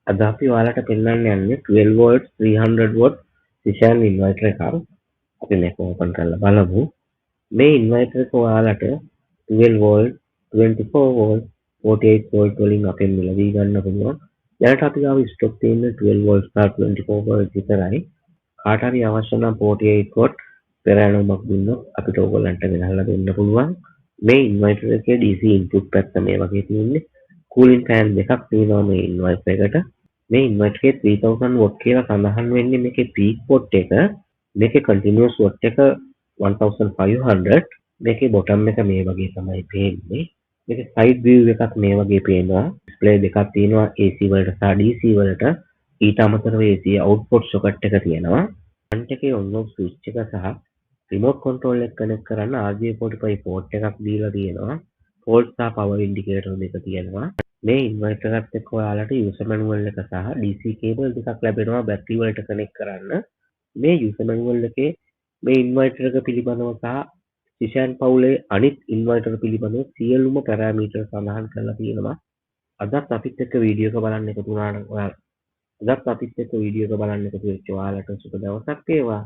අද අපි ඔයාලට පෙන්වන්න යන්නේ 12 volts 300 watt Shishan inverter එකක්. අපි මේක ඕපන් කරලා බලමු. මේ ඉන්වර්ටර් එක ඔයාලට 12 volt 24 volt 48 volt වලින් අපෙන් මිලදී ගන්න පුළුවන්. දැනට අපි ගාව ස්ටොක් තියෙන්නේ 12 volt සහ 24 volt විතරයි. කාට හරි අවශ්‍ය නම් 48 watt පෙරහැරමක් දුන්නොත් අපිට ඕගොල්ලන්ට ගෙනල්ලා දෙන්න පුළුවන්. මේ ඉන්වර්ටර් එකේ DC input පැත්ත මේ වගේ තියෙන්නේ. cooling fan දෙකක් තියෙනවා මේ ඉන්වර්ටර් එකට. මේ ඉන්වර්ටර් එකේ 3000 watt කියලා සඳහන් වෙන්නේ මේකේ peak watt එක. මේකේ continuous watt එක 1500. මේකේ bottom එක මේ වගේ තමයි පේන්නේ. මේකේ side view එකක් මේ වගේ පේනවා. display දෙකක් තියෙනවා AC වලට සහ DC වලට. ඊට අමතරව AC output socket එක තියෙනවා. front එකේ on off switch එක සහ remote control එක connect කරන්න RJ45 port එකක් දීලා තියෙනවා. fault සහ power indicator දෙක තියෙනවා. මේ ඉන්වර්ටර් එකත් එක්ක ඔයාලට user manual එක සහ DC cable දෙකක් ලැබෙනවා බැටරි වලට කනෙක්ට් කරන්න. මේ user manual එකේ මේ ඉන්වර්ටර් එක පිළිබඳව සහ Shishan පවුලේ අනිත් ඉන්වර්ටර් පිළිබඳව සියලුම පැරාමීටර් සඳහන් කරලා තියෙනවා. අදත් අපිත් එක්ක වීඩියෝ එක බලන්න එකතු වෙච්ච ඔයාලට සුබ දවසක් වේවා.